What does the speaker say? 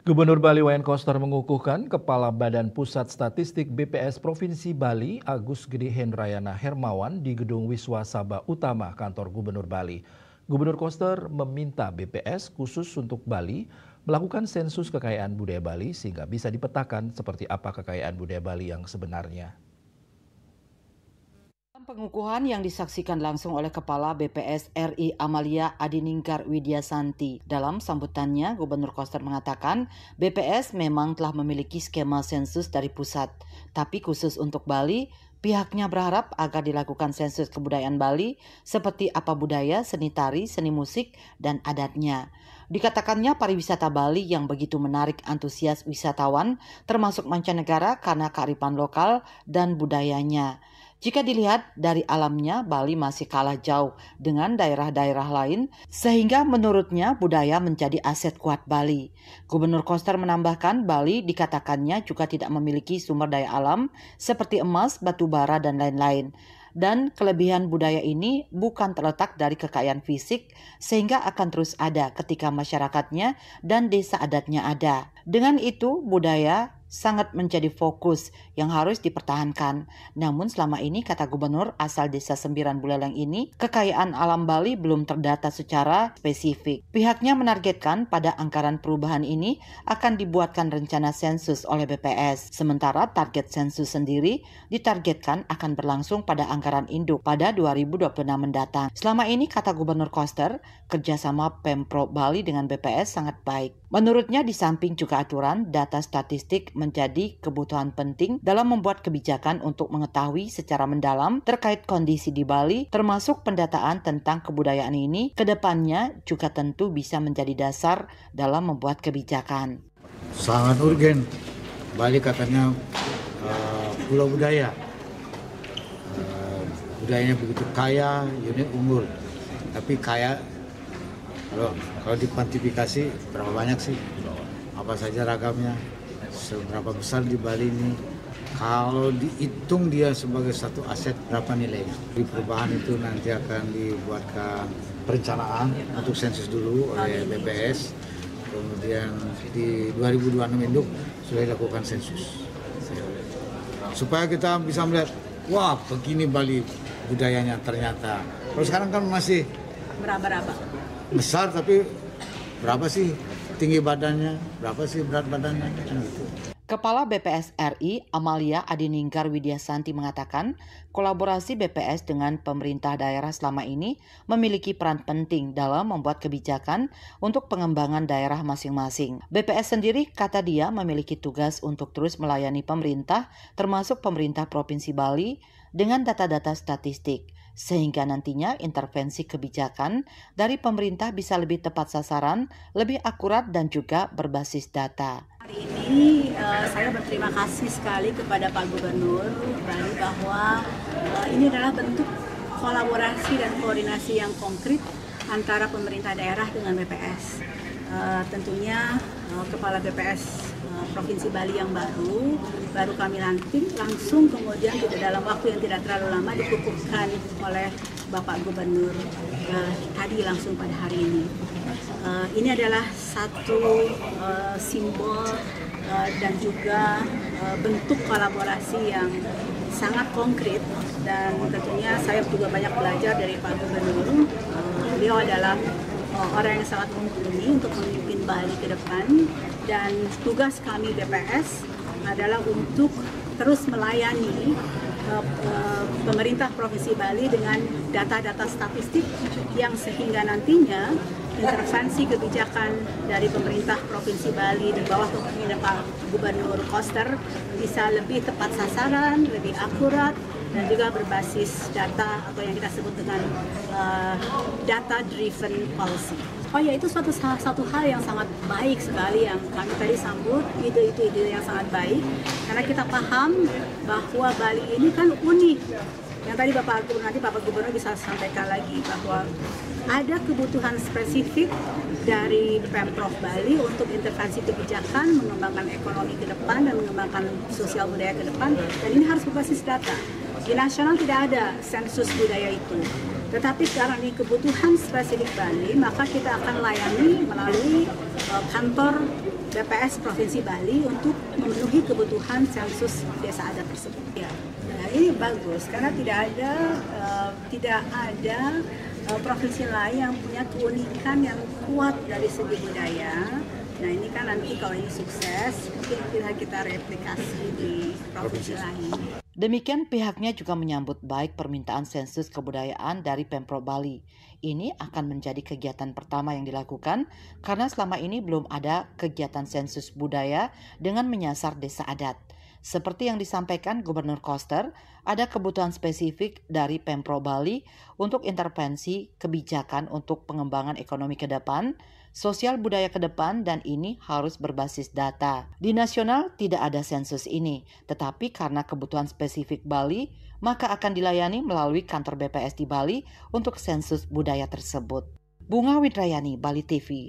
Gubernur Bali Wayan Koster mengukuhkan Kepala Badan Pusat Statistik BPS Provinsi Bali Agus Gede Hendrayana Hermawan di Gedung Wiswa Sabha Utama Kantor Gubernur Bali. Gubernur Koster meminta BPS khusus untuk Bali melakukan sensus kekayaan budaya Bali sehingga bisa dipetakan seperti apa kekayaan budaya Bali yang sebenarnya. Pengukuhan yang disaksikan langsung oleh Kepala BPS RI Amalia Adininggar Widyasanti. Dalam sambutannya, Gubernur Koster mengatakan BPS memang telah memiliki skema sensus dari pusat. Tapi khusus untuk Bali, pihaknya berharap agar dilakukan sensus kebudayaan Bali seperti apa budaya, seni tari, seni musik, dan adatnya. Dikatakannya pariwisata Bali yang begitu menarik antusias wisatawan termasuk mancanegara karena kearifan lokal dan budayanya. Jika dilihat dari alamnya, Bali masih kalah jauh dengan daerah-daerah lain, sehingga menurutnya budaya menjadi aset kuat Bali. Gubernur Koster menambahkan Bali dikatakannya juga tidak memiliki sumber daya alam seperti emas, batu bara, dan lain-lain. Dan kelebihan budaya ini bukan terletak dari kekayaan fisik, sehingga akan terus ada ketika masyarakatnya dan desa adatnya ada. Dengan itu, budaya sangat menjadi fokus yang harus dipertahankan. Namun selama ini, kata Gubernur asal desa Sembiran Buleleng ini, kekayaan alam Bali belum terdata secara spesifik. Pihaknya menargetkan pada anggaran perubahan ini akan dibuatkan rencana sensus oleh BPS. Sementara target sensus sendiri ditargetkan akan berlangsung pada anggaran induk pada 2026 mendatang. Selama ini, kata Gubernur Koster, kerjasama Pemprov Bali dengan BPS sangat baik. Menurutnya di samping juga aturan, data statistik menjadi kebutuhan penting dalam membuat kebijakan untuk mengetahui secara mendalam terkait kondisi di Bali, termasuk pendataan tentang kebudayaan ini, kedepannya juga tentu bisa menjadi dasar dalam membuat kebijakan. Sangat urgen. Bali katanya pulau budaya. Budayanya begitu kaya, unik, unggul. Tapi kaya, kalau dikuantifikasi berapa banyak sih? Apa saja ragamnya? Seberapa besar di Bali ini? Kalau dihitung dia sebagai satu aset, berapa nilainya? Di perubahan itu nanti akan dibuatkan perencanaan untuk sensus dulu oleh BPS. Kemudian di 2026 induk sudah dilakukan sensus. Supaya kita bisa melihat, wah begini Bali budayanya ternyata. Kalau sekarang kan masih berapa? Besar, tapi berapa sih tinggi badannya, berapa sih berat badannya, gitu. Kepala BPS RI Amalia Adininggar Widyasanti mengatakan kolaborasi BPS dengan pemerintah daerah selama ini memiliki peran penting dalam membuat kebijakan untuk pengembangan daerah masing-masing. BPS sendiri, kata dia, memiliki tugas untuk terus melayani pemerintah, termasuk pemerintah Provinsi Bali, dengan data-data statistik, sehingga nantinya intervensi kebijakan dari pemerintah bisa lebih tepat sasaran, lebih akurat, dan juga berbasis data. Hari ini saya berterima kasih sekali kepada Pak Gubernur Bali bahwa ini adalah bentuk kolaborasi dan koordinasi yang konkret antara pemerintah daerah dengan BPS. Tentunya Kepala BPS Provinsi Bali yang baru kami lantik, langsung kemudian dalam waktu yang tidak terlalu lama dikukuhkan oleh Bapak Gubernur tadi langsung pada hari ini. Ini adalah satu simbol dan juga bentuk kolaborasi yang sangat konkret, dan tentunya saya juga banyak belajar dari Pak Gubernur. Beliau adalah orang yang sangat mumpuni untuk memimpin Bali ke depan, dan tugas kami BPS adalah untuk terus melayani pemerintah Provinsi Bali dengan data-data statistik yang sehingga nantinya intervensi kebijakan dari pemerintah Provinsi Bali di bawah kepemimpinan Pak Gubernur Koster bisa lebih tepat sasaran, lebih akurat, dan juga berbasis data atau yang kita sebut dengan data-driven policy. Oh ya, itu satu hal yang sangat baik sekali yang kami tadi sambut, ide-ide yang sangat baik, karena kita paham bahwa Bali ini kan unik. Yang tadi Bapak Gubernur bisa sampaikan lagi bahwa ada kebutuhan spesifik dari Pemprov Bali untuk intervensi kebijakan, mengembangkan ekonomi ke depan dan mengembangkan sosial budaya ke depan, dan ini harus berbasis data. Di nasional tidak ada sensus budaya itu. Tetapi karena ini kebutuhan spesifik Bali, maka kita akan layani melalui kantor BPS Provinsi Bali untuk memenuhi kebutuhan sensus desa adat tersebut. Ya, nah ini bagus karena tidak ada provinsi lain yang punya keunikan yang kuat dari segi budaya. Nah ini kan nanti kalau ini sukses, mungkin kita replikasi di provinsi lain. Demikian pihaknya juga menyambut baik permintaan sensus kebudayaan dari Pemprov Bali. Ini akan menjadi kegiatan pertama yang dilakukan karena selama ini belum ada kegiatan sensus budaya dengan menyasar desa adat. Seperti yang disampaikan Gubernur Koster, ada kebutuhan spesifik dari Pemprov Bali untuk intervensi kebijakan untuk pengembangan ekonomi ke depan, sosial budaya ke depan, dan ini harus berbasis data. Di nasional tidak ada sensus ini, tetapi karena kebutuhan spesifik Bali, maka akan dilayani melalui kantor BPS di Bali untuk sensus budaya tersebut. Bunga Widrayani, Bali TV.